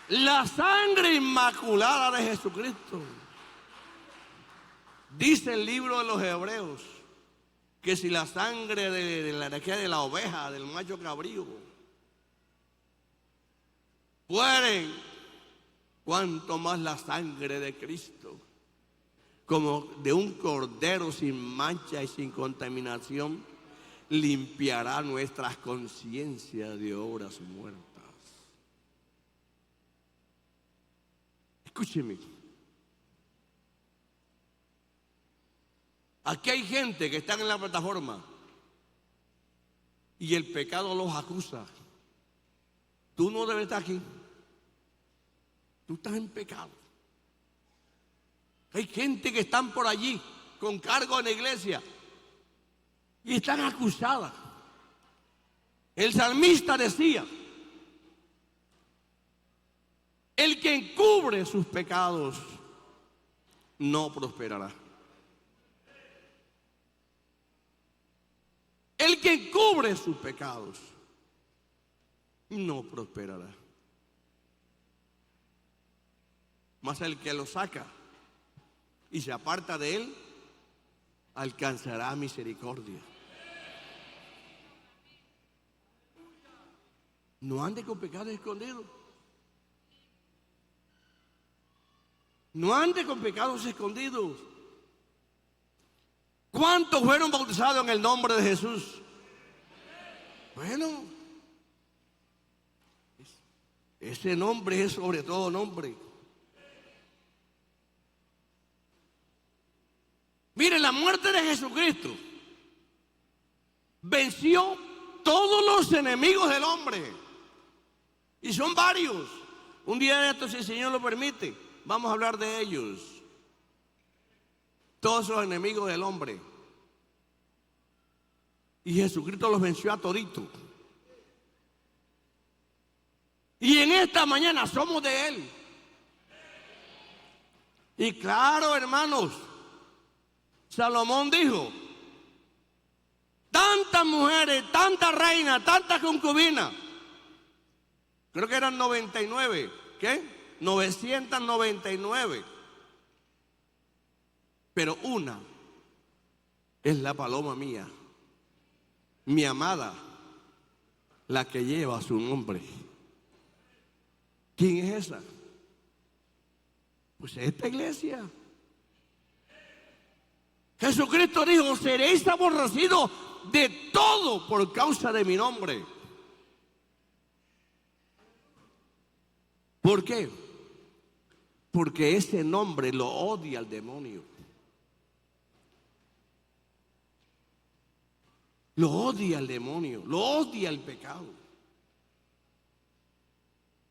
La sangre inmaculada de Jesucristo. Dice el libro de los Hebreos que si la sangre de la oveja, del macho cabrío, pueden, cuanto más la sangre de Cristo, como de un cordero sin mancha y sin contaminación, limpiará nuestras conciencias de obras muertas. Escúcheme. Aquí hay gente que está en la plataforma y el pecado los acusa. Tú no debes estar aquí. Tú estás en pecado. Hay gente que están por allí con cargo en la iglesia y están acusadas. El salmista decía: el que encubre sus pecados no prosperará. El que encubre sus pecados no prosperará. Mas el que lo saca y se aparta de él, alcanzará misericordia. No ande con pecados escondidos. No ande con pecados escondidos. ¿Cuántos fueron bautizados en el nombre de Jesús? Bueno, ese nombre es sobre todo nombre. Mire, la muerte de Jesucristo venció todos los enemigos del hombre. Y son varios. Un día de estos, si el Señor lo permite, vamos a hablar de ellos. Todos los enemigos del hombre. Y Jesucristo los venció a toditos. Y en esta mañana somos de Él. Y claro, hermanos, Salomón dijo: tantas mujeres, tantas reinas, tantas concubinas. Creo que eran 99. ¿Qué? 999. Pero una es la paloma mía. mi amada, la que lleva su nombre. ¿Quién es esa? Pues esta iglesia. Jesucristo dijo: seréis aborrecidos de todo por causa de mi nombre. ¿Por qué? Porque ese nombre lo odia el demonio. Lo odia el demonio, lo odia el pecado.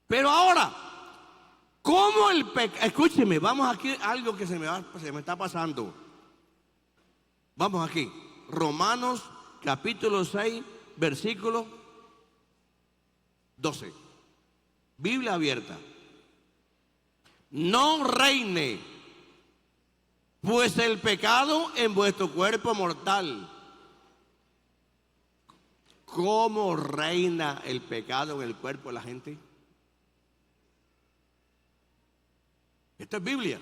Pero ahora, ¿cómo el pecado? Escúcheme, vamos aquí a algo que se me está pasando. Vamos aquí, Romanos capítulo 6, versículo 12. Biblia abierta. No reine pues el pecado en vuestro cuerpo mortal. ¿Cómo reina el pecado en el cuerpo de la gente? Esto es Biblia.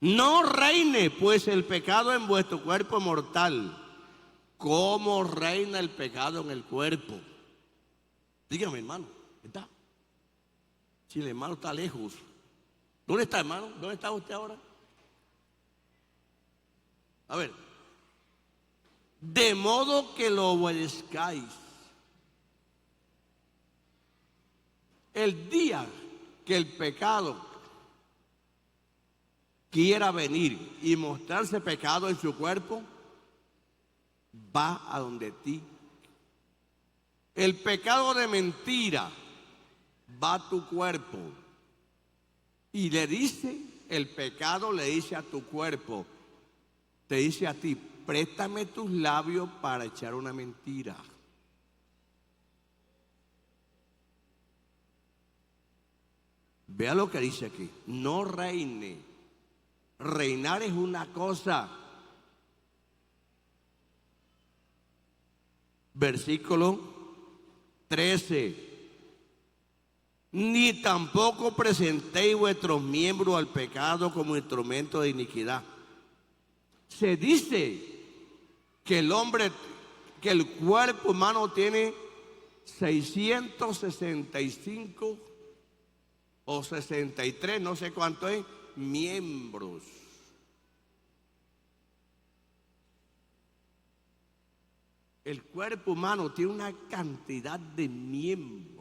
No reine pues el pecado en vuestro cuerpo mortal. ¿Cómo reina el pecado en el cuerpo? Dígame, hermano, ¿está? Si el hermano está lejos. ¿Dónde está, hermano? ¿Dónde está usted ahora? A ver. De modo que lo obedezcáis. El día que el pecado quiera venir y mostrarse pecado en su cuerpo, va a donde ti. El pecado de mentira va a tu cuerpo y le dice, el pecado le dice a tu cuerpo, te dice a ti: préstame tus labios para echar una mentira. Vea lo que dice aquí: no reine. Reinar es una cosa. Versículo 13. Ni tampoco presentéis vuestros miembros al pecado como instrumento de iniquidad. Se dice que el cuerpo humano tiene 665 o 63, no sé cuánto es, miembros. El cuerpo humano tiene una cantidad de miembros.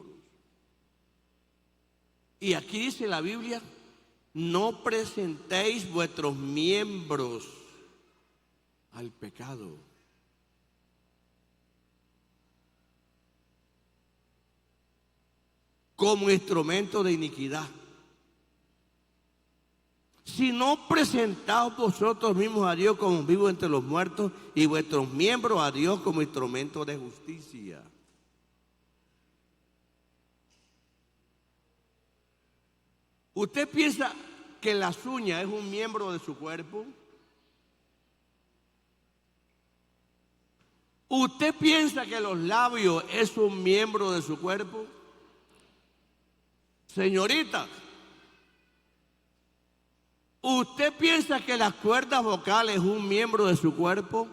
Y aquí dice la Biblia: no presentéis vuestros miembros al pecado. Como instrumento de iniquidad. Si no presentaos vosotros mismos a Dios como vivos entre los muertos y vuestros miembros a Dios como instrumento de justicia. ¿Usted piensa que las uñas es un miembro de su cuerpo? ¿Usted piensa que los labios es un miembro de su cuerpo? Señorita, ¿usted piensa que las cuerdas vocales es un miembro de su cuerpo?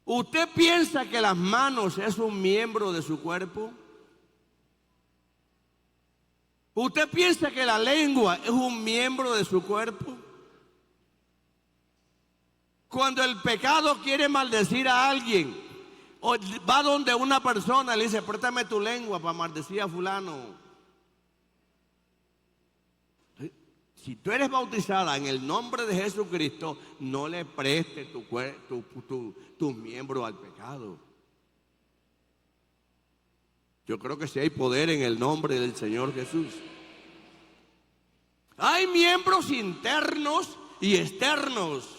¿Usted piensa que las manos es un miembro de su cuerpo? ¿Usted piensa que la lengua es un miembro de su cuerpo? Cuando el pecado quiere maldecir a alguien, o va donde una persona y le dice: préstame tu lengua para maldecir a fulano. Si tú eres bautizada en el nombre de Jesucristo, no le prestes tus miembros al pecado. Yo creo que sí hay poder en el nombre del Señor Jesús. Hay miembros internos y externos.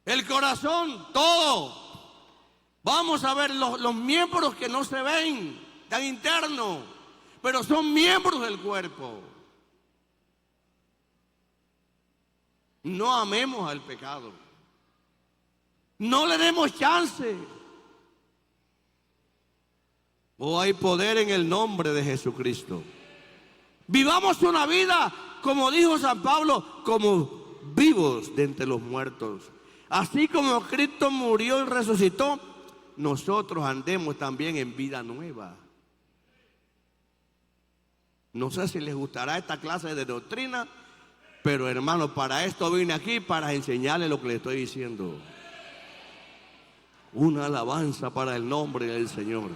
El corazón, todo. Vamos a ver los miembros que no se ven, tan internos, pero son miembros del cuerpo. No amemos al pecado. No le demos chance. Oh, hay poder en el nombre de Jesucristo. Vivamos una vida, como dijo San Pablo, como vivos de entre los muertos. Así como Cristo murió y resucitó, nosotros andemos también en vida nueva. No sé si les gustará esta clase de doctrina, pero hermano, para esto vine aquí, para enseñarles lo que les estoy diciendo. Una alabanza para el nombre del Señor.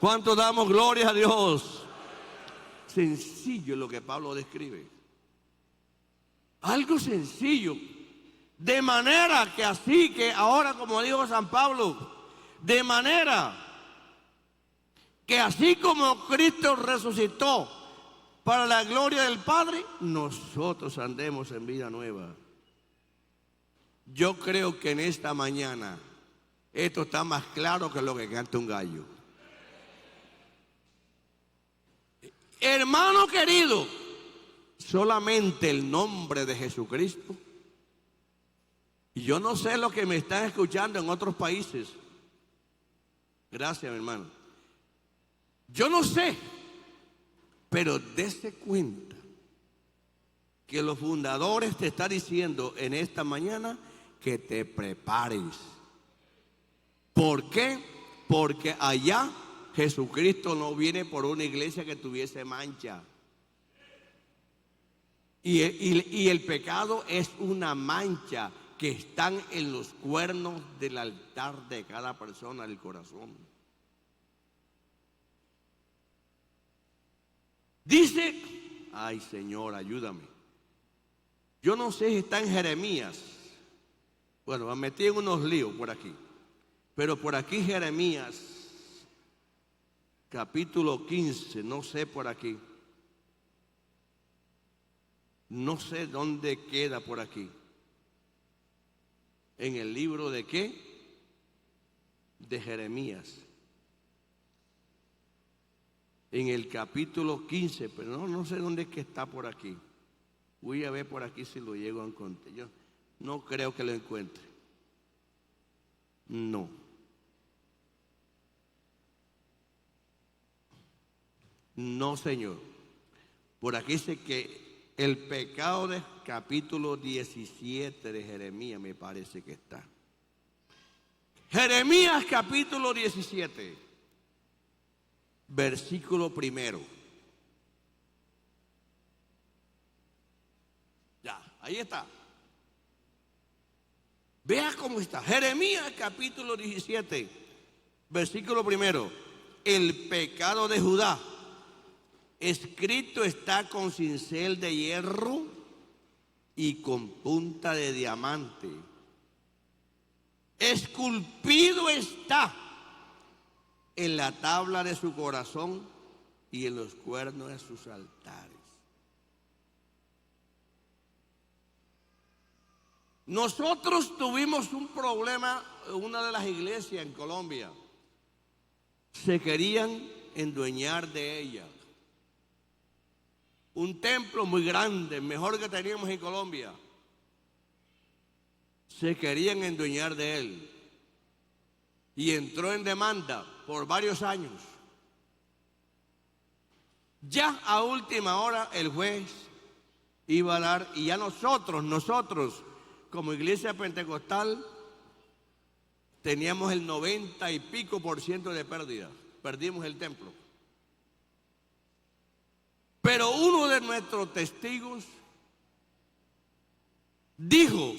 ¿Cuánto damos gloria a Dios? Sencillo lo que Pablo describe. Algo sencillo. De manera que así que ahora, como dijo San Pablo, de manera que así como Cristo resucitó para la gloria del Padre, nosotros andemos en vida nueva. Yo creo que en esta mañana esto está más claro que lo que canta un gallo. Hermano querido, solamente el nombre de Jesucristo. Y yo no sé lo que me están escuchando en otros países. Gracias, mi hermano. Yo no sé, pero dése cuenta que los fundadores te están diciendo en esta mañana que te prepares. ¿Por qué? Porque allá Jesucristo no viene por una iglesia que tuviese mancha. Y el pecado es una mancha que están en los cuernos del altar de cada persona del corazón. Dice, ay Señor, ayúdame. Yo no sé si está en Jeremías. Bueno, me metí en unos líos por aquí. Pero por aquí Jeremías, capítulo 15, no sé por aquí. No sé dónde queda por aquí. ¿En el libro de qué? De Jeremías. En el capítulo 15, pero no sé dónde es que está por aquí. Voy a ver por aquí si lo llego a encontrar. Yo no creo que lo encuentre. No. No, Señor. Por aquí dice que el pecado de capítulo 17 de Jeremías me parece que está. Jeremías capítulo 17, versículo 1. Ya, ahí está. Vea cómo está. Jeremías capítulo 17, versículo 1. El pecado de Judá. Escrito está con cincel de hierro y con punta de diamante. Esculpido está en la tabla de su corazón y en los cuernos de sus altares. Nosotros tuvimos un problema en una de las iglesias en Colombia. Se querían endueñar de ella. Un templo muy grande, mejor que teníamos en Colombia. Se querían endueñar de él. Y entró en demanda por varios años. Ya a última hora el juez iba a dar, y ya nosotros como iglesia pentecostal teníamos el 90 y pico % de pérdida. Perdimos el templo. Pero uno de nuestros testigos dijo,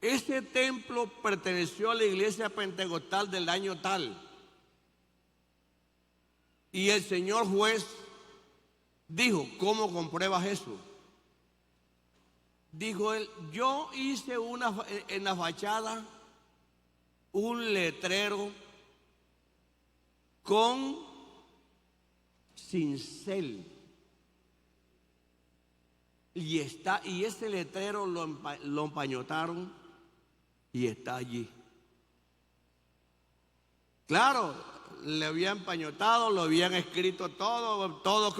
ese templo perteneció a la iglesia pentecostal del año tal. Y el señor juez dijo, ¿cómo compruebas eso? Dijo él, yo hice en la fachada un letrero con cincel. Y ese letrero lo empañotaron y está allí. Claro, le habían empañotado, lo habían escrito todo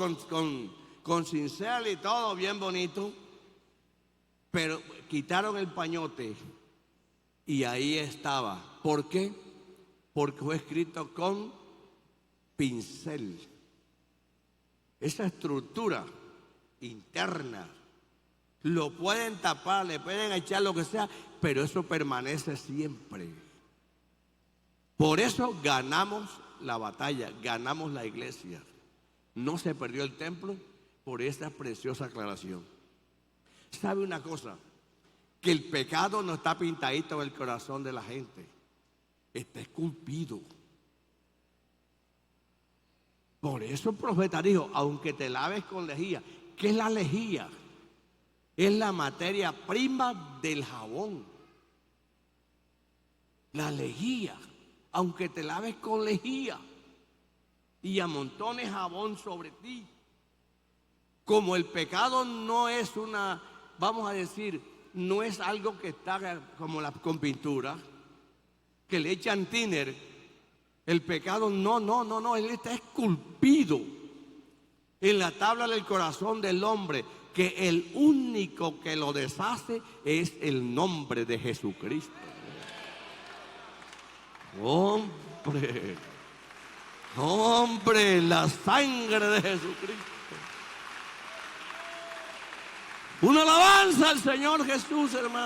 con cincel y todo bien bonito. Pero quitaron el pañote y ahí estaba. ¿Por qué? Porque fue escrito con pincel. Esa estructura interna Lo pueden tapar, le pueden echar lo que sea, pero eso permanece siempre. Por eso ganamos la batalla, ganamos la iglesia. No se perdió el templo por esta preciosa aclaración. ¿Sabe una cosa? Que el pecado no está pintadito en el corazón de la gente, está esculpido. Por eso el profeta dijo, aunque te laves con lejía. ¿Qué es la lejía? Es la materia prima del jabón. La lejía, aunque te laves con lejía y amontones jabón sobre ti. Como el pecado no es una, vamos a decir, no es algo que está como con pintura, que le echan thinner. El pecado no, él está esculpido en la tabla del corazón del hombre, que el único que lo deshace es el nombre de Jesucristo. Hombre, la sangre de Jesucristo. Una alabanza al Señor Jesús, hermano.